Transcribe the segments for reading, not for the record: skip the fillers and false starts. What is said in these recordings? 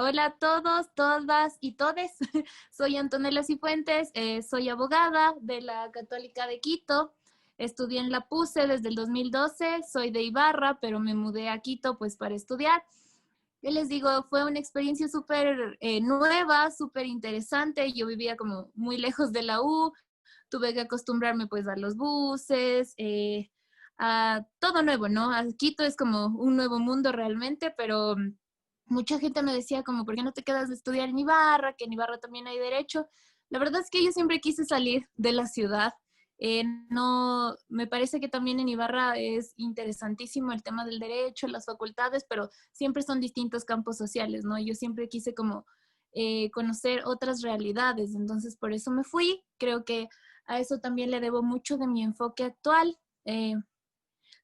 Hola a todos, todas y todes. Soy Antonella Cifuentes, soy abogada de la Católica de Quito. Estudié en la PUCE desde el 2012, soy de Ibarra, pero me mudé a Quito pues para estudiar. Yo les digo, fue una experiencia súper nueva, súper interesante. Yo vivía como muy lejos de la U, tuve que acostumbrarme pues a los buses, a todo nuevo, ¿no? A Quito es como un nuevo mundo realmente, pero mucha gente me decía como, ¿por qué no te quedas de estudiar en Ibarra? Que en Ibarra también hay derecho. La verdad es que yo siempre quise salir de la ciudad. No, me parece que también en Ibarra es interesantísimo el tema del derecho, las facultades, pero siempre son distintos campos sociales, ¿no? Yo siempre quise como conocer otras realidades, entonces por eso me fui. Creo que a eso también le debo mucho de mi enfoque actual.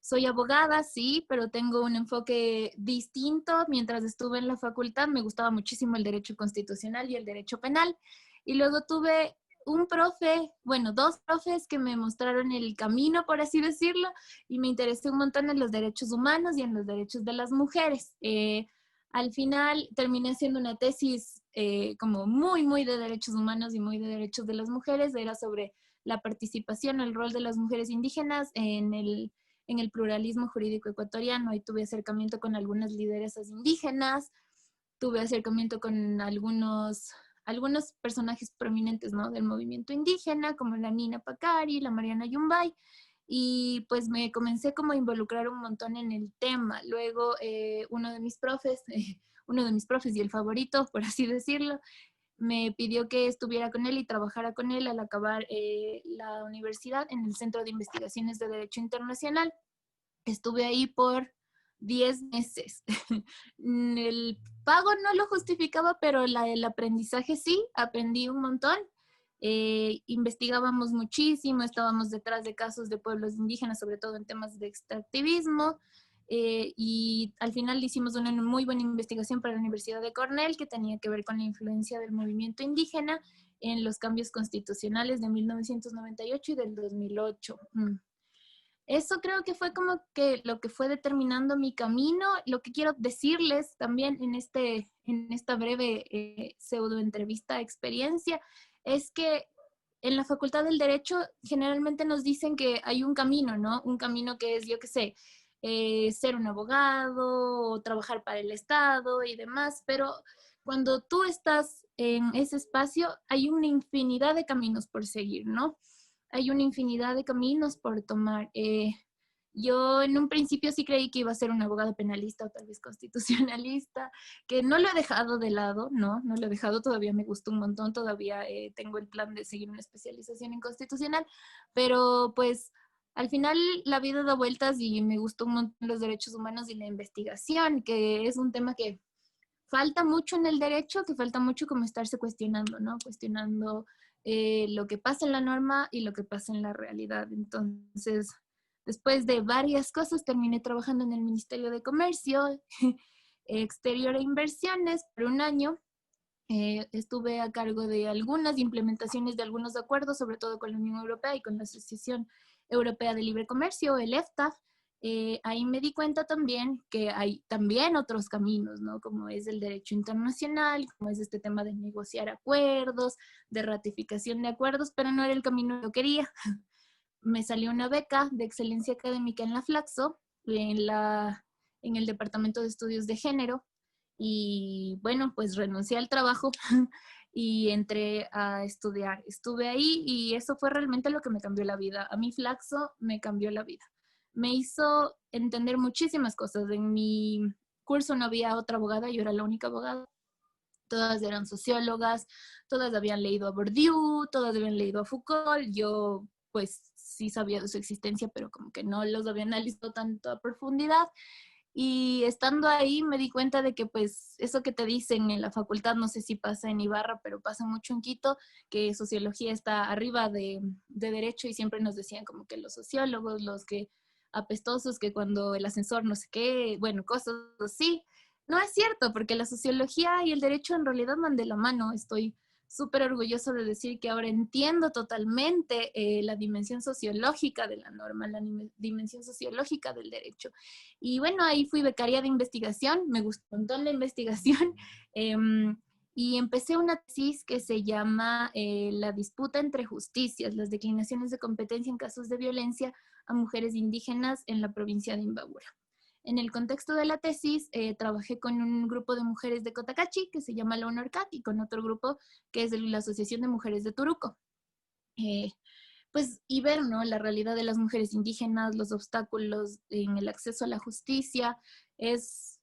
Soy abogada, sí, pero tengo un enfoque distinto. Mientras estuve en la facultad me gustaba muchísimo el derecho constitucional y el derecho penal. Y luego tuve un profe, bueno, dos profes que me mostraron el camino, por así decirlo, y me interesé un montón en los derechos humanos y en los derechos de las mujeres. Al final terminé haciendo una tesis como muy de derechos humanos y muy de derechos de las mujeres. Era sobre la participación, el rol de las mujeres indígenas en el pluralismo jurídico ecuatoriano. Y tuve acercamiento con algunas lideresas indígenas, tuve acercamiento con algunos personajes prominentes, ¿no? Del movimiento indígena, como la Nina Pacari, la Mariana Yumbay, y pues me comencé como a involucrar un montón en el tema. Luego uno de mis profes, uno de mis profes y el favorito, por así decirlo, me pidió que estuviera con él y trabajara con él al acabar la universidad en el Centro de Investigaciones de Derecho Internacional. Estuve ahí por 10 meses. El pago no lo justificaba, pero el aprendizaje sí, aprendí un montón. Investigábamos muchísimo, estábamos detrás de casos de pueblos indígenas, sobre todo en temas de extractivismo, y al final hicimos una muy buena investigación para la Universidad de Cornell que tenía que ver con la influencia del movimiento indígena en los cambios constitucionales de 1998 y del 2008. Eso creo que fue como que lo que fue determinando mi camino. Lo que quiero decirles también en esta breve pseudo entrevista experiencia es que en la Facultad del Derecho generalmente nos dicen que hay un camino, ¿no? Un camino que es, yo qué sé, ser un abogado o trabajar para el Estado y demás, pero cuando tú estás en ese espacio hay una infinidad de caminos por seguir, ¿no? Hay una infinidad de caminos por tomar. Yo en un principio sí creí que iba a ser un abogado penalista o tal vez constitucionalista, que no lo he dejado de lado, no lo he dejado, todavía me gusta un montón, todavía tengo el plan de seguir una especialización en constitucional, pero pues al final la vida da vueltas y me gustó un montón los derechos humanos y la investigación, que es un tema que falta mucho en el derecho, que falta mucho como estarse cuestionando, ¿no? Cuestionando lo que pasa en la norma y lo que pasa en la realidad. Entonces, después de varias cosas, terminé trabajando en el Ministerio de Comercio, Exterior e Inversiones por un año. Estuve a cargo de algunas implementaciones de algunos acuerdos, sobre todo con la Unión Europea y con la Asociación Europea de Libre Comercio, el EFTA. Ahí me di cuenta también que hay también otros caminos, ¿no? Como es el derecho internacional, como es este tema de negociar acuerdos, de ratificación de acuerdos, pero no era el camino que yo quería. Me salió una beca de excelencia académica en la Flaxo, en el Departamento de Estudios de Género, y bueno, pues renuncié al trabajo y entré a estudiar. Estuve ahí y eso fue realmente lo que me cambió la vida. A mí Flaxo me cambió la vida. Me hizo entender muchísimas cosas. En mi curso no había otra abogada, yo era la única abogada. Todas eran sociólogas, todas habían leído a Bourdieu, todas habían leído a Foucault. Yo pues sí sabía de su existencia, pero como que no los había analizado tanto a profundidad. Y estando ahí me di cuenta de que pues eso que te dicen en la facultad, no sé si pasa en Ibarra, pero pasa mucho en Quito, que sociología está arriba de derecho y siempre nos decían como que los sociólogos, los que apestosos, que cuando el ascensor no sé qué, bueno, cosas así. No es cierto, porque la sociología y el derecho en realidad van de la mano. Estoy súper orgulloso de decir que ahora entiendo totalmente la dimensión sociológica de la norma, la dimensión sociológica del derecho. Y bueno, ahí fui becaria de investigación, me gustó un montón la investigación. Y empecé una tesis que se llama La disputa entre justicias, las declinaciones de competencia en casos de violencia a mujeres indígenas en la provincia de Imbabura. En el contexto de la tesis, trabajé con un grupo de mujeres de Cotacachi, que se llama la UNORCAT, y con otro grupo que es la Asociación de Mujeres de Turuco. Pues, y ver, ¿no?, la realidad de las mujeres indígenas, los obstáculos en el acceso a la justicia, es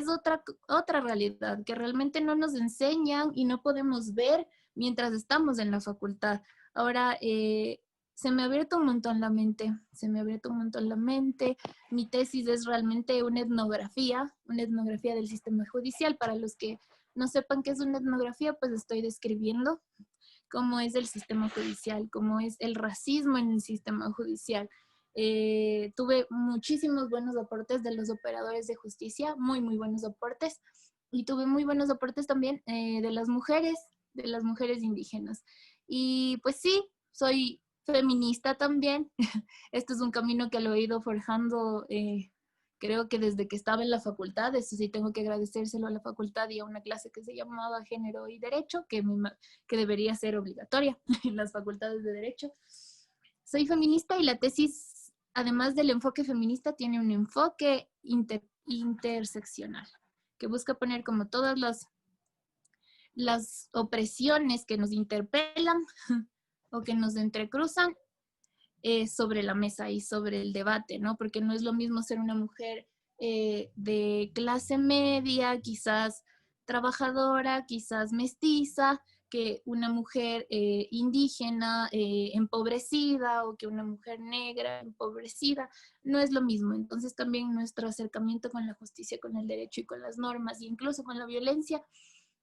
otra realidad que realmente no nos enseñan y no podemos ver mientras estamos en la facultad. Ahora, se me ha abierto un montón la mente, se me ha abierto un montón la mente. Mi tesis es realmente una etnografía del sistema judicial. Para los que no sepan qué es una etnografía, pues estoy describiendo cómo es el sistema judicial, cómo es el racismo en el sistema judicial. Tuve muchísimos buenos aportes de los operadores de justicia, muy, muy buenos aportes, y tuve muy buenos aportes también de las mujeres indígenas. Y pues sí, soy feminista también. Este es un camino que lo he ido forjando, creo que desde que estaba en la facultad. Eso sí, tengo que agradecérselo a la facultad y a una clase que se llamaba Género y Derecho, que debería ser obligatoria en las facultades de Derecho. Soy feminista y la tesis, además del enfoque feminista, tiene un enfoque interseccional, que busca poner como todas las opresiones que nos interpelan o que nos entrecruzan sobre la mesa y sobre el debate, ¿no? Porque no es lo mismo ser una mujer de clase media, quizás trabajadora, quizás mestiza, que una mujer indígena empobrecida o que una mujer negra empobrecida. No es lo mismo. Entonces también nuestro acercamiento con la justicia, con el derecho y con las normas, e incluso con la violencia,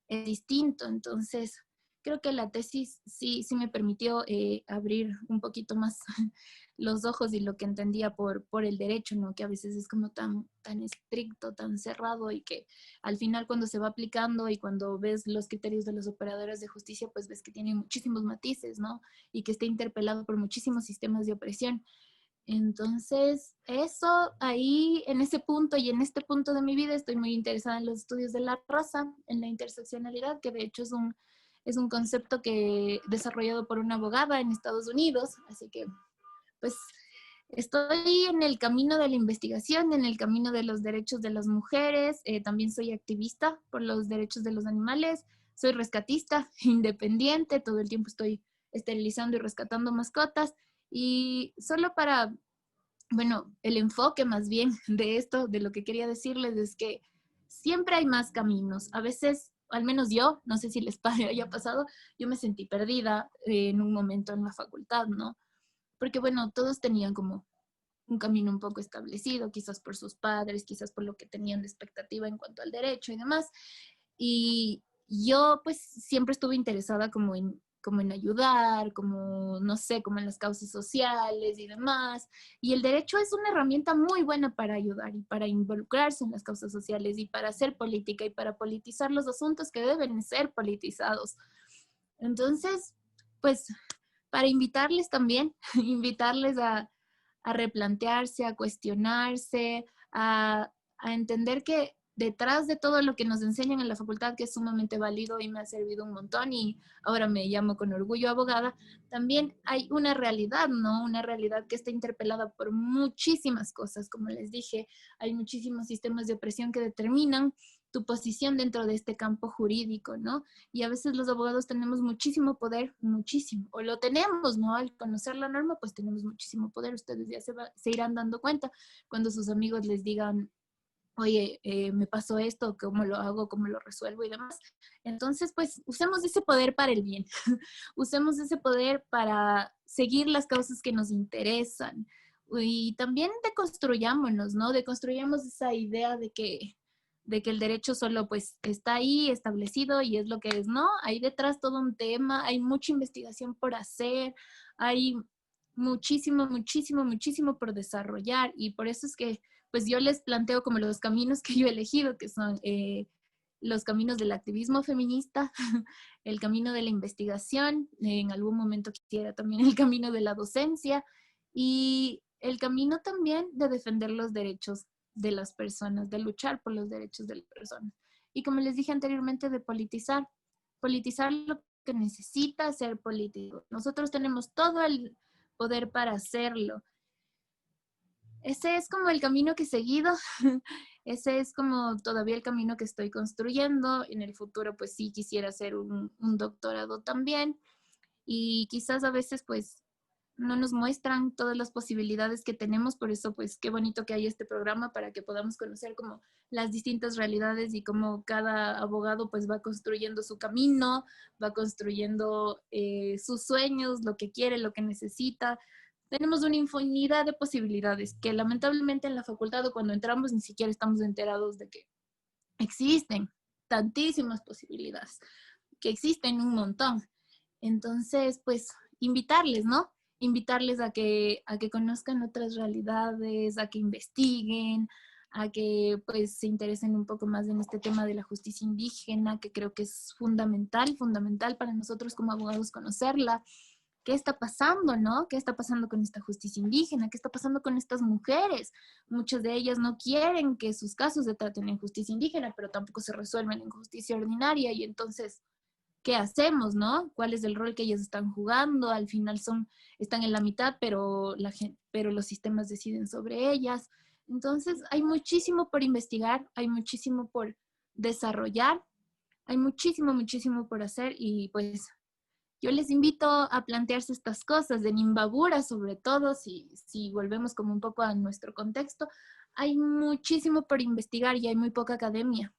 es distinto. Entonces, creo que la tesis sí me permitió abrir un poquito más los ojos y lo que entendía por el derecho, ¿no? Que a veces es como tan estricto, tan cerrado, y que al final cuando se va aplicando y cuando ves los criterios de los operadores de justicia, pues ves que tiene muchísimos matices, ¿no? Y que está interpelado por muchísimos sistemas de opresión. Entonces, eso ahí, en ese punto y en este punto de mi vida, estoy muy interesada en los estudios de la raza, en la interseccionalidad, que de hecho es un concepto que desarrollado por una abogada en Estados Unidos. Así que, pues, estoy en el camino de la investigación, en el camino de los derechos de las mujeres. También soy activista por los derechos de los animales. Soy rescatista independiente, todo el tiempo estoy esterilizando y rescatando mascotas. Y solo para, bueno, el enfoque más bien de esto, de lo que quería decirles, es que siempre hay más caminos. A veces, al menos yo, no sé si les haya pasado, yo me sentí perdida en un momento en la facultad, ¿no? Porque, bueno, todos tenían como un camino un poco establecido, quizás por sus padres, quizás por lo que tenían de expectativa en cuanto al derecho y demás. Y yo pues siempre estuve interesada como en ayudar, como, no sé, como en las causas sociales y demás. Y el derecho es una herramienta muy buena para ayudar y para involucrarse en las causas sociales y para hacer política y para politizar los asuntos que deben ser politizados. Entonces, pues, para invitarles también, invitarles a replantearse, a cuestionarse, a entender que detrás de todo lo que nos enseñan en la facultad, que es sumamente válido y me ha servido un montón, y ahora me llamo con orgullo abogada, también hay una realidad, ¿no? Una realidad que está interpelada por muchísimas cosas. Como les dije, hay muchísimos sistemas de opresión que determinan tu posición dentro de este campo jurídico, ¿no? Y a veces los abogados tenemos muchísimo poder, muchísimo, o lo tenemos, ¿no? Al conocer la norma, pues tenemos muchísimo poder. Ustedes ya se irán dando cuenta cuando sus amigos les digan, oye, me pasó esto, ¿cómo lo hago? ¿Cómo lo resuelvo? Y demás. Entonces, pues, usemos ese poder para el bien. Usemos ese poder para seguir las causas que nos interesan. Y también deconstruyámonos, ¿no? Deconstruyamos esa idea de que el derecho solo pues está ahí establecido y es lo que es, ¿no? Hay detrás todo un tema, hay mucha investigación por hacer, hay muchísimo, muchísimo, muchísimo por desarrollar, y por eso es que pues yo les planteo como los caminos que yo he elegido, que son los caminos del activismo feminista, el camino de la investigación, en algún momento quisiera también el camino de la docencia y el camino también de defender los derechos de las personas, de luchar por los derechos de las personas. Y como les dije anteriormente, de politizar lo que necesita ser político. Nosotros tenemos todo el poder para hacerlo. Ese es como el camino que he seguido, ese es como todavía el camino que estoy construyendo. En el futuro pues sí quisiera hacer un doctorado también y quizás a veces pues no nos muestran todas las posibilidades que tenemos, por eso pues qué bonito que hay este programa para que podamos conocer como las distintas realidades y cómo cada abogado pues va construyendo su camino, va construyendo sus sueños, lo que quiere, lo que necesita. Tenemos una infinidad de posibilidades que lamentablemente en la facultad o cuando entramos ni siquiera estamos enterados de que existen tantísimas posibilidades, que existen un montón. Entonces, pues, invitarles, ¿no? Invitarles a que conozcan otras realidades, a que investiguen, a que pues se interesen un poco más en este tema de la justicia indígena, que creo que es fundamental, fundamental para nosotros como abogados conocerla. ¿Qué está pasando, no? ¿Qué está pasando con esta justicia indígena? ¿Qué está pasando con estas mujeres? Muchas de ellas no quieren que sus casos se traten en justicia indígena, pero tampoco se resuelven en justicia ordinaria y entonces qué hacemos, ¿no? ¿Cuál es el rol que ellas están jugando? Al final están en la mitad, pero, pero los sistemas deciden sobre ellas. Entonces, hay muchísimo por investigar, hay muchísimo por desarrollar, hay muchísimo, muchísimo por hacer y pues yo les invito a plantearse estas cosas, en Imbabura sobre todo, si volvemos como un poco a nuestro contexto, hay muchísimo por investigar y hay muy poca academia.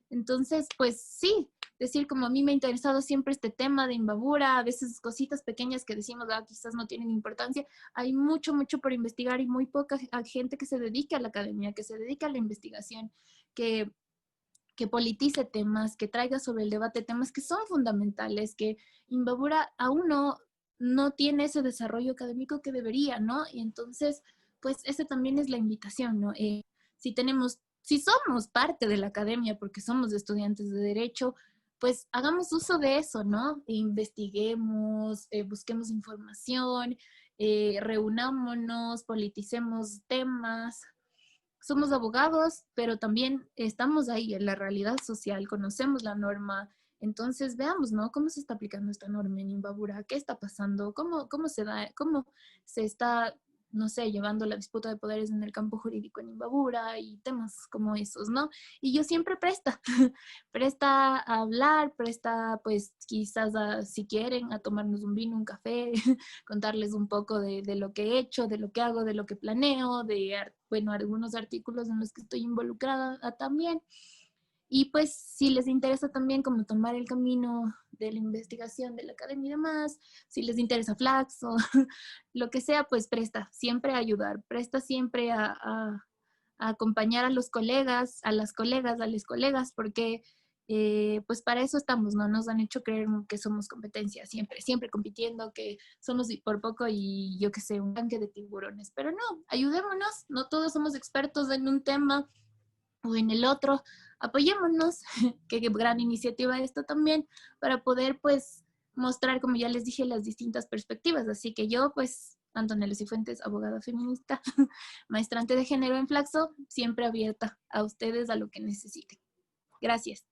Entonces, pues sí, decir como a mí me ha interesado siempre este tema de Imbabura, a veces cositas pequeñas que decimos, quizás no tienen importancia, hay mucho, mucho por investigar y muy poca gente que se dedique a la academia, que se dedique a la investigación, que politice temas, que traiga sobre el debate temas que son fundamentales, que Imbabura aún no tiene ese desarrollo académico que debería, ¿no? Y entonces, pues esa también es la invitación, ¿no? Si somos parte de la academia porque somos estudiantes de derecho, pues hagamos uso de eso, ¿no? Investiguemos, busquemos información, reunámonos, politicemos temas. Somos abogados, pero también estamos ahí en la realidad social, conocemos la norma. Entonces veamos, ¿no? ¿Cómo se está aplicando esta norma en Imbabura? ¿Qué está pasando? ¿Cómo se da, cómo se está, no sé, llevando la disputa de poderes en el campo jurídico en Imbabura y temas como esos, ¿no? Y yo siempre presta a hablar, presta pues quizás si quieren, a tomarnos un vino, un café, contarles un poco de lo que he hecho, de lo que hago, de lo que planeo, bueno, algunos artículos en los que estoy involucrada también. Y pues si les interesa también como tomar el camino de la investigación de la academia y demás, si les interesa Flaxo, lo que sea, pues presta siempre a ayudar, presta siempre a acompañar a los colegas, a las colegas, a los colegas, porque pues para eso estamos, ¿no? Nos han hecho creer que somos competencia, siempre, siempre compitiendo, que somos por poco y yo qué sé, un tanque de tiburones, pero no, ayudémonos, no todos somos expertos en un tema o en el otro, apoyémonos, qué gran iniciativa esto también, para poder pues mostrar, como ya les dije, las distintas perspectivas. Así que yo pues, Antonella Cifuentes, abogada feminista, maestrante de género en Flaxo, siempre abierta a ustedes a lo que necesiten. Gracias.